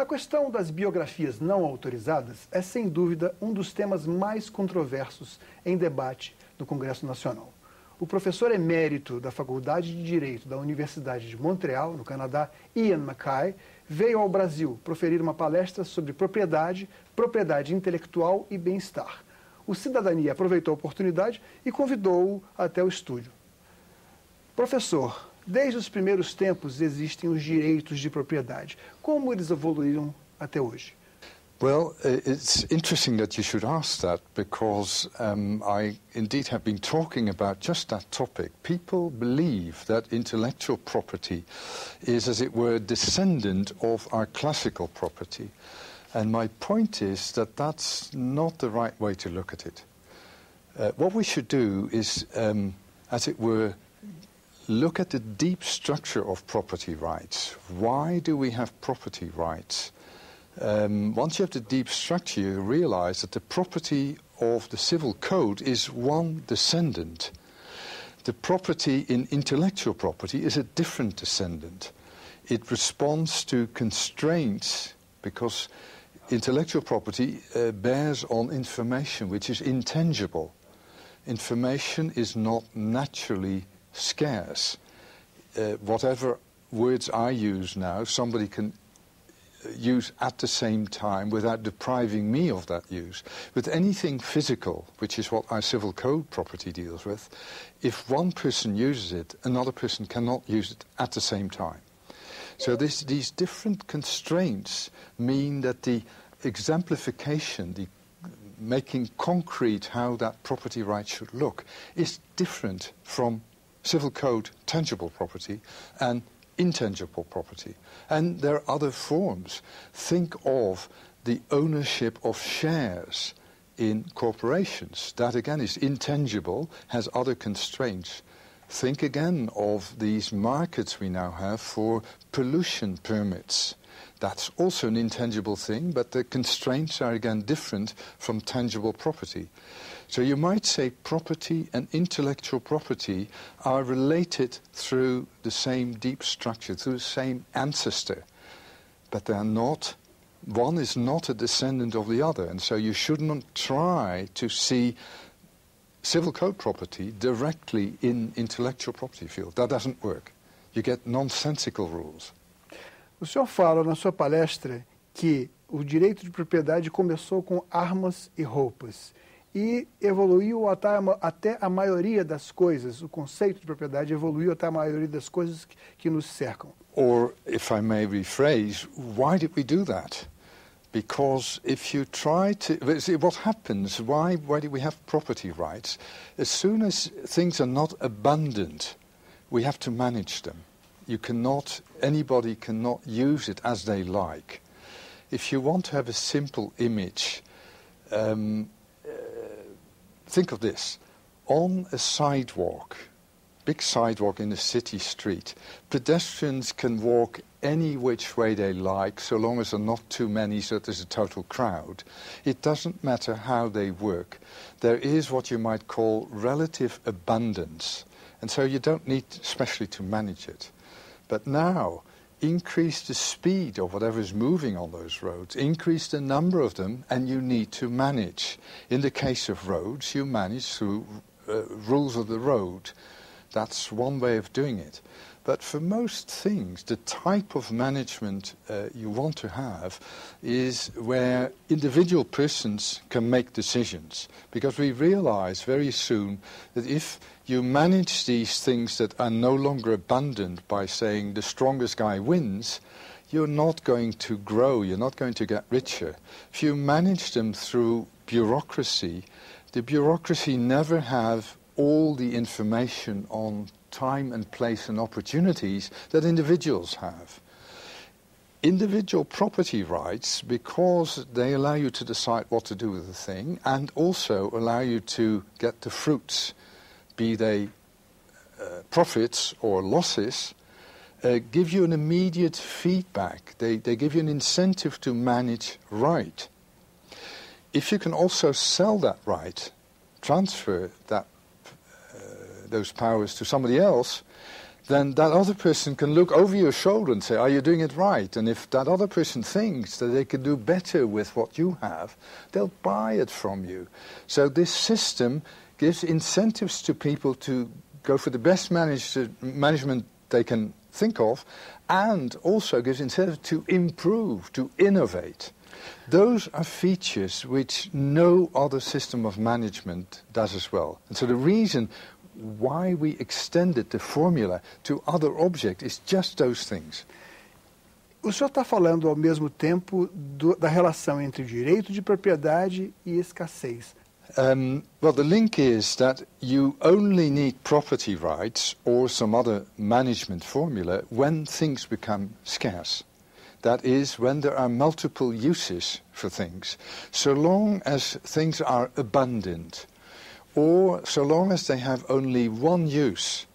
questão das biografias não autorizadas é, sem dúvida, um dos temas mais controversos em debate no Congresso Nacional. O professor emérito da Faculdade de Direito da Universidade de Montreal, no Canadá, Ejan Mackaay, veio ao Brasil proferir uma palestra sobre propriedade, propriedade intelectual e bem-estar. O Cidadania aproveitou a oportunidade e convidou-o até o estúdio. Professor, desde os primeiros tempos existem os direitos de propriedade. Como eles evoluíram até hoje? Well, it's interesting that you should ask that because I indeed have been talking about just that topic. People believe that intellectual property is, as it were, a descendant of our classical property. And my point is that that's not the right way to look at it. What we should do is, as it were, look at the deep structure of property rights. Why do we have property rights? Once you have the deep structure, you realize that the property of the civil code is one descendant. The property in intellectual property is a different descendant. It responds to constraints because intellectual property bears on information which is intangible. Information is not naturally scarce. Whatever words I use now, somebody can use at the same time without depriving me of that use. With anything physical, which is what our civil code property deals with, if one person uses it, another person cannot use it at the same time. So these different constraints mean that the exemplification, the making concrete how that property right should look, is different from civil code tangible property and intangible property. And there are other forms. Think of the ownership of shares in corporations. That again is intangible, has other constraints. Think again of these markets we now have for pollution permits. That's also an intangible thing, but the constraints are again different from tangible property. So you might say property and intellectual property are related through the same deep structure, through the same ancestor, but they are not. One is not a descendant of the other, and so you shouldn't try to see civil code property directly in intellectual property field. That doesn't work. You get nonsensical rules. O senhor fala na sua palestra que o direito de propriedade começou com armas e roupas e evoluiu até a maioria das coisas. O conceito de propriedade evoluiu até a maioria das coisas que nos cercam. Or, if I may rephrase, why did we do that? Because if you try to... What happens, why do we have property rights? As soon as things are not abundant, we have to manage them. Anybody cannot use it as they like. If you want to have a simple image, think of this. On a sidewalk, big sidewalk in a city street, pedestrians can walk any which way they like, so long as there are not too many so that there's a total crowd. It doesn't matter how they work. There is what you might call relative abundance, and so you don't need especially to manage it. But now, increase the speed of whatever is moving on those roads, increase the number of them, and you need to manage. In the case of roads, you manage through rules of the road. That's one way of doing it. But for most things, the type of management you want to have is where individual persons can make decisions. Because we realize very soon that if you manage these things that are no longer abundant by saying the strongest guy wins, you're not going to grow, you're not going to get richer. If you manage them through bureaucracy, the bureaucracy never have all the information on time and place and opportunities that individuals have. Individual property rights, because they allow you to decide what to do with the thing and also allow you to get the fruits, be they profits or losses, give you an immediate feedback. They give you an incentive to manage right. If you can also sell that right, transfer those powers to somebody else, then that other person can look over your shoulder and say, are you doing it right? And if that other person thinks that they can do better with what you have, they'll buy it from you. So this system gives incentives to people to go for the best management they can think of, and also gives incentives to improve, to innovate. Those are features which no other system of management does as well. And so the reason why we extended the formula to other objects is just those things. O senhor está falando ao mesmo tempo da relação entre direito de propriedade e escassez. Well, the link is that you only need property rights or some other management formula when things become scarce. That is, when there are multiple uses for things. So long as things are abundant, or so long as they have only one use,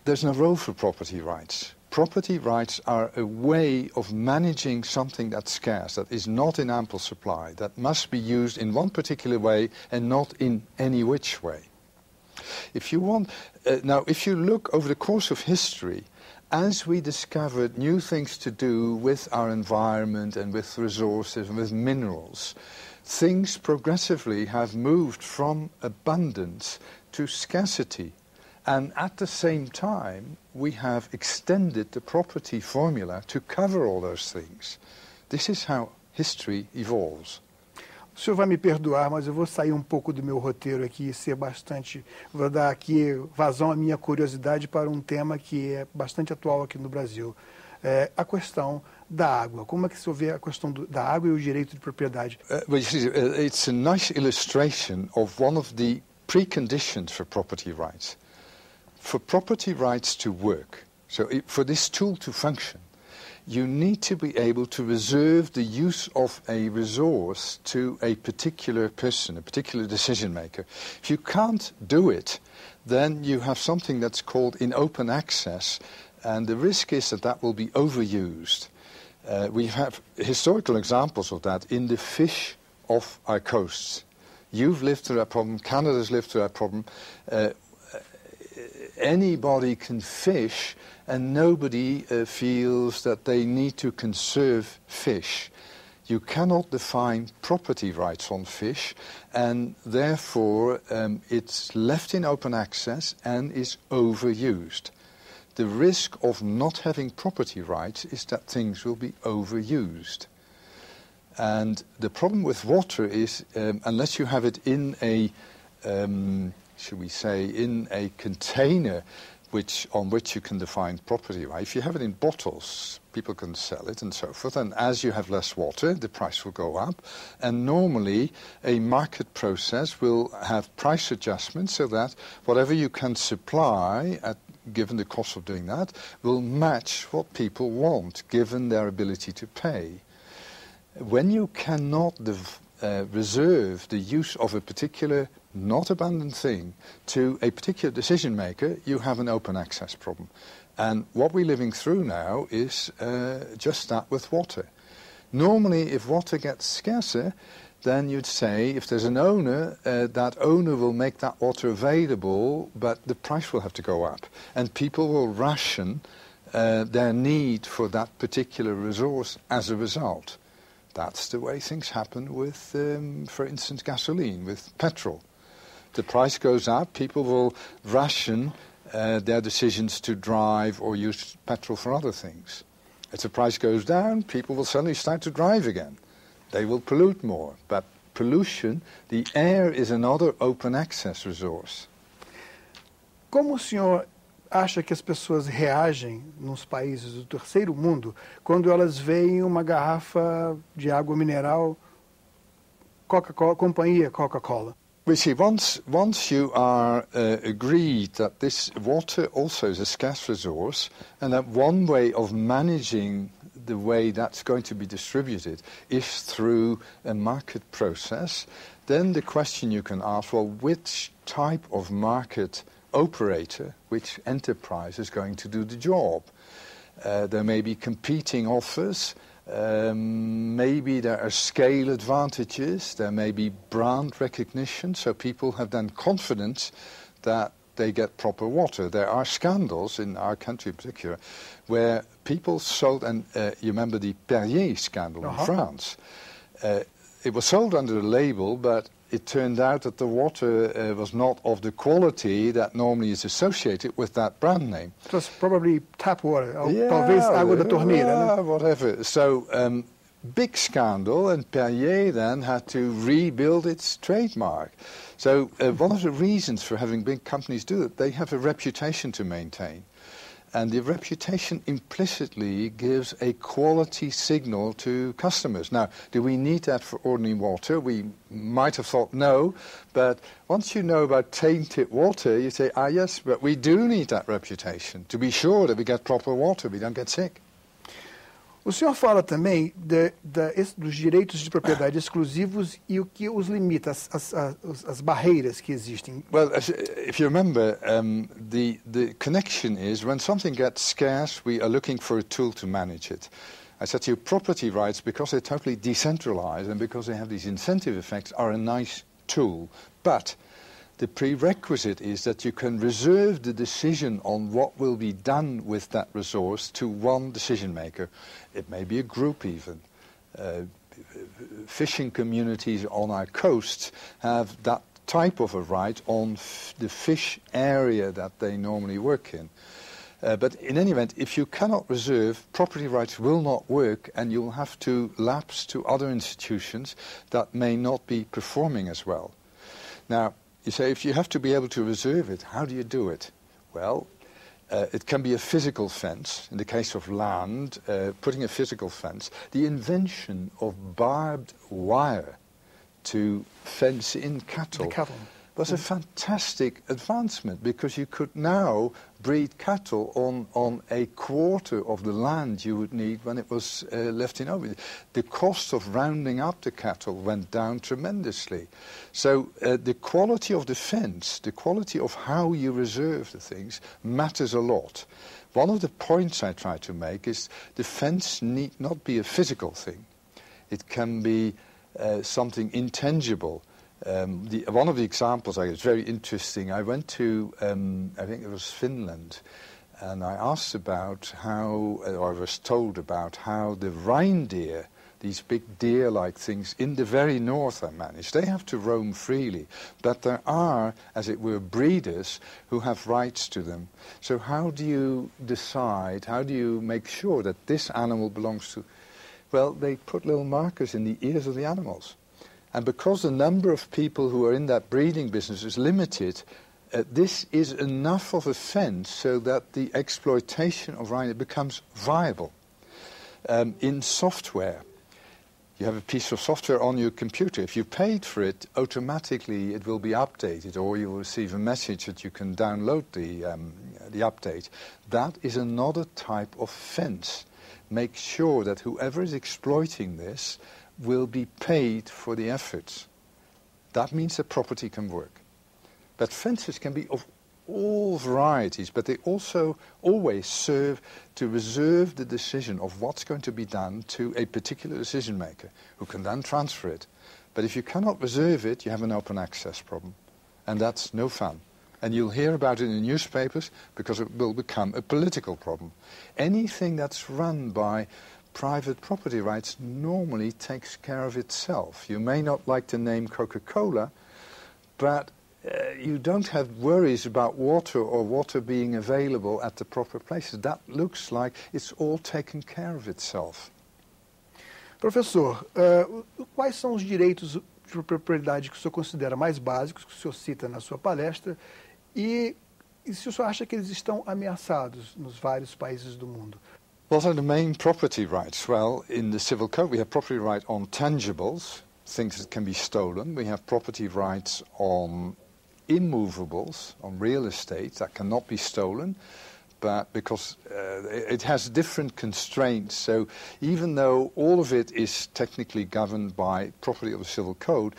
there's no role for property rights. Property rights are a way of managing something that's scarce, that is not in ample supply, that must be used in one particular way and not in any which way. If you want, now if you look over the course of history, as we discovered new things to do with our environment and with resources and with minerals, things progressively have moved from abundance to scarcity. And at the same time, we have extended the property formula to cover all those things. This is how history evolves. O senhor vai me perdoar, mas eu vou sair um pouco do meu roteiro aqui e ser bastante... Vou dar aqui vazão à minha curiosidade para um tema que é bastante atual aqui no Brasil. A questão da água. Como é que o senhor vê a questão da água e o direito de propriedade? Well, you see, it's a nice illustration of one of the preconditions for property rights. For property rights to work, so for this tool to function, you need to be able to reserve the use of a resource to a particular person, a particular decision maker. If you can't do it, then you have something that's called in open access, and the risk is that that will be overused. We have historical examples of that in the fish off our coasts. You've lived through that problem, Canada's lived through that problem. Anybody can fish, and nobody feels that they need to conserve fish. You cannot define property rights on fish, and therefore it's left in open access and is overused. The risk of not having property rights is that things will be overused. And the problem with water is, unless you have it in a should we say, in a container on which you can define property right. If you have it in bottles, people can sell it and so forth, and as you have less water, the price will go up, and normally a market process will have price adjustments so that whatever you can supply, given the cost of doing that, will match what people want, given their ability to pay. When you cannot reserve the use of a particular not abundant thing to a particular decision maker, you have an open access problem. And what we're living through now is just that with water. Normally, if water gets scarcer, then you'd say, if there's an owner, that owner will make that water available, but the price will have to go up. And people will ration their need for that particular resource as a result. That's the way things happen with, for instance, gasoline, with petrol. The price goes up, people will ration their decisions to drive or use petrol for other things. If the price goes down, people will suddenly start to drive again. They will pollute more, but pollution, the air is another open access resource. Como o senhor acha que as pessoas reagem nos países do terceiro mundo quando elas veem uma garrafa de água mineral Coca-Cola, companhia Coca-Cola? We see, once you are agreed that this water also is a scarce resource, and that one way of managing the way that's going to be distributed is through a market process, then the question you can ask, well, which type of market operator, which enterprise is going to do the job? There may be competing offers. Maybe there are scale advantages, there may be brand recognition, so people have then confidence that they get proper water. There are scandals in our country in particular where people sold, and you remember the Perrier scandal in France. It was sold under a label, but it turned out that the water was not of the quality that normally is associated with that brand name. It was probably tap water, talvez água da torneira. Yeah, whatever. So, big scandal, and Perrier then had to rebuild its trademark. So one of the reasons for having big companies do it, they have a reputation to maintain. And the reputation implicitly gives a quality signal to customers. Now, do we need that for ordinary water? We might have thought no, but once you know about tainted water, you say, yes, but we do need that reputation to be sure that we get proper water, we don't get sick. O senhor fala também dos direitos de propriedade exclusivos e o que os limita, as barreiras que existem. Well, if you remember, the connection is when something gets scarce, we are looking for a tool to manage it. I said to you, property rights, because they're totally decentralized and because they have these incentive effects, are a nice tool. But the prerequisite is that you can reserve the decision on what will be done with that resource to one decision maker. It may be a group even. Fishing communities on our coasts have that type of a right on the fish area that they normally work in. But in any event, if you cannot reserve, property rights will not work, and you'll have to lapse to other institutions that may not be performing as well. Now, you say, if you have to be able to reserve it, how do you do it? Well, it can be a physical fence. In the case of land, putting a physical fence. The invention of barbed wire to fence in cattle was a fantastic advancement, because you could now breed cattle on a quarter of the land you would need when it was left in open. The cost of rounding up the cattle went down tremendously. So the quality of the fence, the quality of how you reserve the things, matters a lot. One of the points I try to make is the fence need not be a physical thing. It can be something intangible. One of the examples, it's very interesting. I went to, I think it was Finland, and I asked about how, or I was told about how the reindeer, these big deer-like things in the very north are managed. They have to roam freely, but there are, as it were, breeders who have rights to them. So how do you decide, how do you make sure that this animal belongs to... Well, they put little markers in the ears of the animals. And because the number of people who are in that breeding business is limited, this is enough of a fence so that the exploitation of rhino becomes viable. In software, you have a piece of software on your computer. If you paid for it, automatically it will be updated, or you will receive a message that you can download the update. That is another type of fence. Make sure that whoever is exploiting this will be paid for the efforts. That means that property can work. But fences can be of all varieties, but they also always serve to reserve the decision of what's going to be done to a particular decision maker, who can then transfer it. But if you cannot reserve it, you have an open access problem. And that's no fun. And you'll hear about it in the newspapers, because it will become a political problem. Anything that's run by private property rights normally takes care of itself. You may not like the name Coca-Cola, but you don't have worries about water or water being available at the proper places. That looks like it's all taken care of itself. Professor, quais são os direitos de propriedade que o senhor considera mais básicos, que o senhor cita na sua palestra, e se o senhor acha que eles estão ameaçados nos vários países do mundo? What are the main property rights? Well, in the Civil Code we have property right on tangibles, things that can be stolen. We have property rights on immovables, on real estate, that cannot be stolen, but because it has different constraints. So even though all of it is technically governed by property of the Civil Code,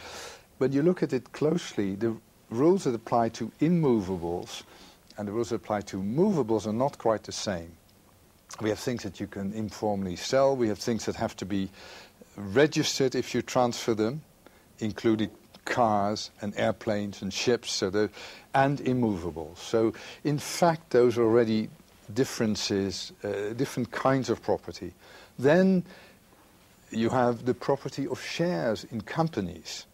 when you look at it closely, the rules that apply to immovables and the rules that apply to movables are not quite the same. We have things that you can informally sell. We have things that have to be registered if you transfer them, including cars and airplanes and ships, and immovable. So, in fact, those are already differences, different kinds of property. Then you have the property of shares in companies.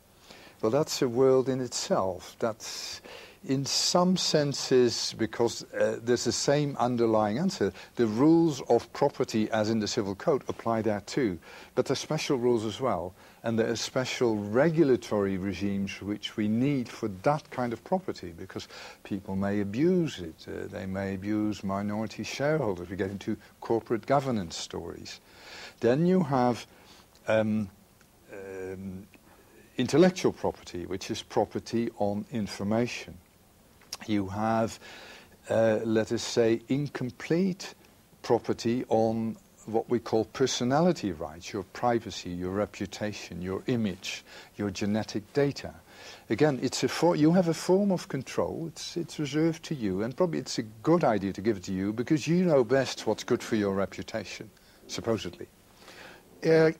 Well, that's a world in itself. That's, in some senses, because there's the same underlying answer, the rules of property as in the Civil Code apply there too. But there's special rules as well, and there are special regulatory regimes which we need for that kind of property, because people may abuse it. They may abuse minority shareholders. We get into corporate governance stories. Then you have intellectual property, which is property on information. You have, let us say, incomplete property on what we call personality rights, your privacy, your reputation, your image, your genetic data. Again, you have a form of control. It's reserved to you, and probably it's a good idea to give it to you because you know best what's good for your reputation, supposedly.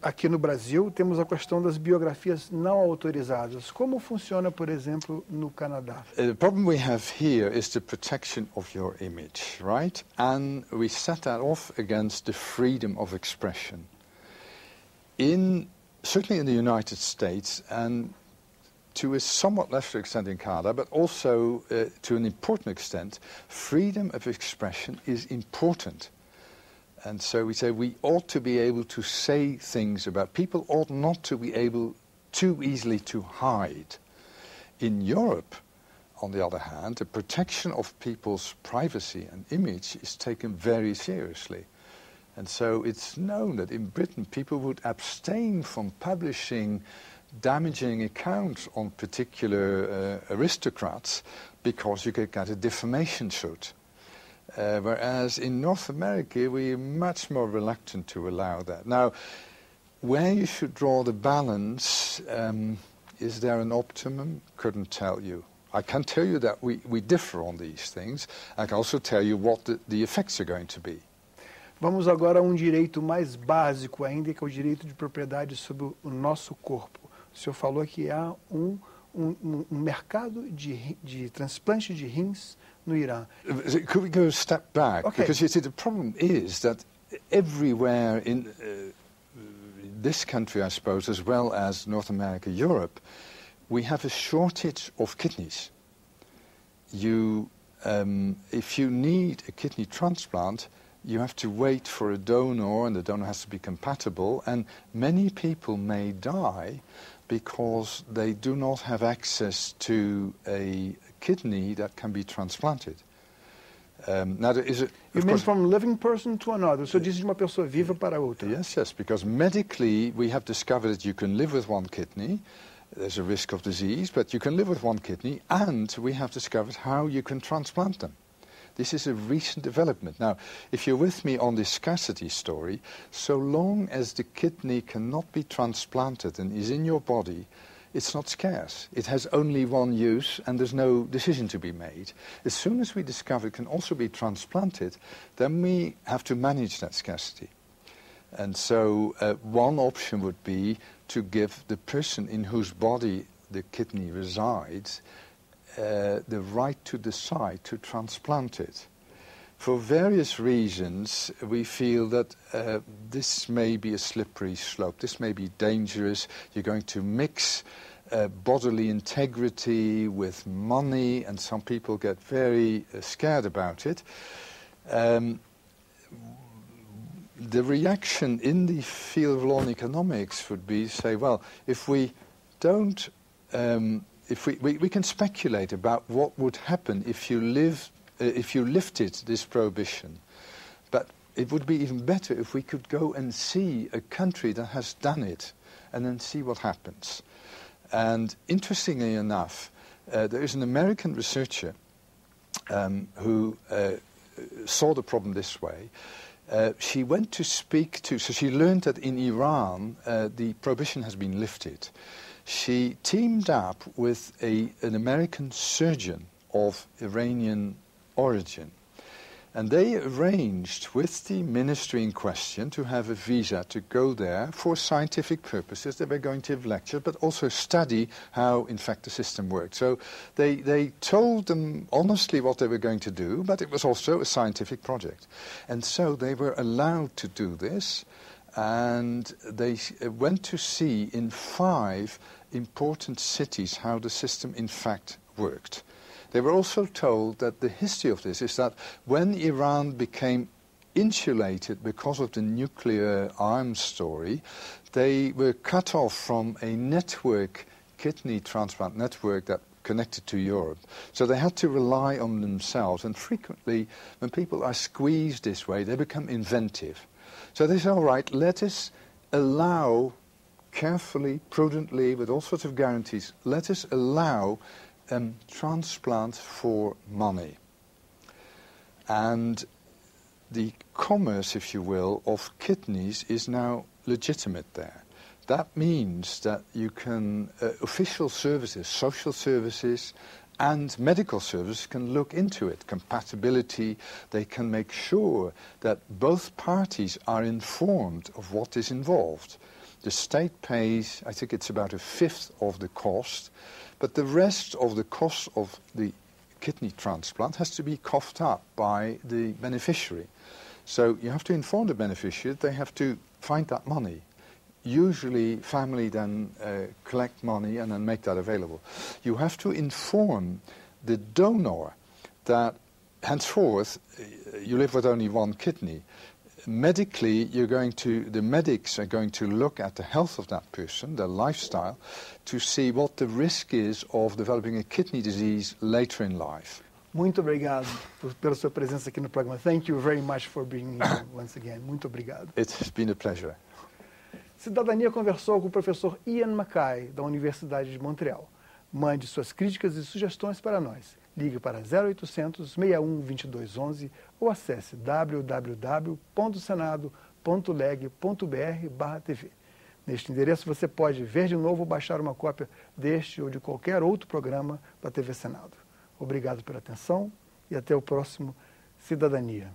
Aqui no Brasil temos a questão das biografias não autorizadas. Como funciona, por exemplo, no Canadá? The problem we have here is the protection of your image, right? And we set that off against the freedom of expression. Certainly in the United States, and to a somewhat lesser extent in Canada, but also to an important extent, freedom of expression is important. And so we say we ought to be able to say things about people, ought not to be able too easily to hide. In Europe, on the other hand, the protection of people's privacy and image is taken very seriously. And so it's known that in Britain people would abstain from publishing damaging accounts on particular aristocrats because you could get a defamation suit. Whereas in North America, we're much more reluctant to allow that. Now, where you should draw the balance, is there an optimum? Couldn't tell you. I can tell you that we differ on these things. I can also tell you what the effects are going to be. Vamos agora a direito mais básico ainda, que é o direito de propriedade sobre o nosso corpo. O senhor falou que há mercado de transplante de rins no Irã. Could we go a step back? Okay. Because you see, the problem is that everywhere in this country, I suppose, as well as North America, Europe, we have a shortage of kidneys. If you need a kidney transplant, you have to wait for a donor, and the donor has to be compatible, and many people may die because they do not have access to a kidney that can be transplanted. Now there is you mean from living person to another? So diz de uma pessoa viva para outra. Yes, because medically we have discovered that you can live with one kidney. There's a risk of disease, but you can live with one kidney, and we have discovered how you can transplant them. This is a recent development. Now, if you're with me on this scarcity story, so long as the kidney cannot be transplanted and is in your body, it's not scarce. It has only one use, and there's no decision to be made. As soon as we discover it can also be transplanted, then we have to manage that scarcity. And so one option would be to give the person in whose body the kidney resides the right to decide to transplant it. For various reasons, we feel that this may be a slippery slope. This may be dangerous. You're going to mix bodily integrity with money, and some people get very scared about it. The reaction in the field of law and economics would be to say, well, if we don't... we can speculate about what would happen if you lifted this prohibition. But it would be even better if we could go and see a country that has done it and then see what happens. And interestingly enough, there is an American researcher who saw the problem this way. She went to speak to... So she learned that in Iran the prohibition has been lifted. She teamed up with an American surgeon of Iranian origin. And they arranged with the ministry in question to have a visa to go there for scientific purposes. They were going to have lectures, but also study how, in fact, the system worked. So they told them honestly what they were going to do, but it was also a scientific project. And so they were allowed to do this, and they went to see in 5 important cities how the system, in fact, worked. They were also told that the history of this is that when Iran became insulated because of the nuclear arms story, they were cut off from a network, kidney transplant network that connected to Europe. So they had to rely on themselves. And frequently, when people are squeezed this way, they become inventive. So they say, all right, let us allow, carefully, prudently, with all sorts of guarantees, let us allow transplant for money. And the commerce, if you will, of kidneys is now legitimate there. That means that you can, official services, social services, and medical services can look into it. Compatibility, they can make sure that both parties are informed of what is involved. The state pays, I think it's about 1/5 of the cost, but the rest of the cost of the kidney transplant has to be coughed up by the beneficiary. So you have to inform the beneficiary, they have to find that money. Usually family then collect money and then make that available. You have to inform the donor that henceforth you live with only 1 kidney. Medically, the medics are going to look at the health of that person, their lifestyle, to see what the risk is of developing a kidney disease later in life. Muito obrigado pela sua presença aqui no programa. Thank you very much for being here once again. Muito obrigado. It's been a pleasure. Cidadania conversou com o professor Ejan Mackaay, da Universidade de Montreal. Mande suas críticas e sugestões para nós. Ligue para 0800 61 2211 ou acesse www.senado.leg.br/TV. Neste endereço você pode ver de novo ou baixar uma cópia deste ou de qualquer outro programa da TV Senado. Obrigado pela atenção e até o próximo Cidadania.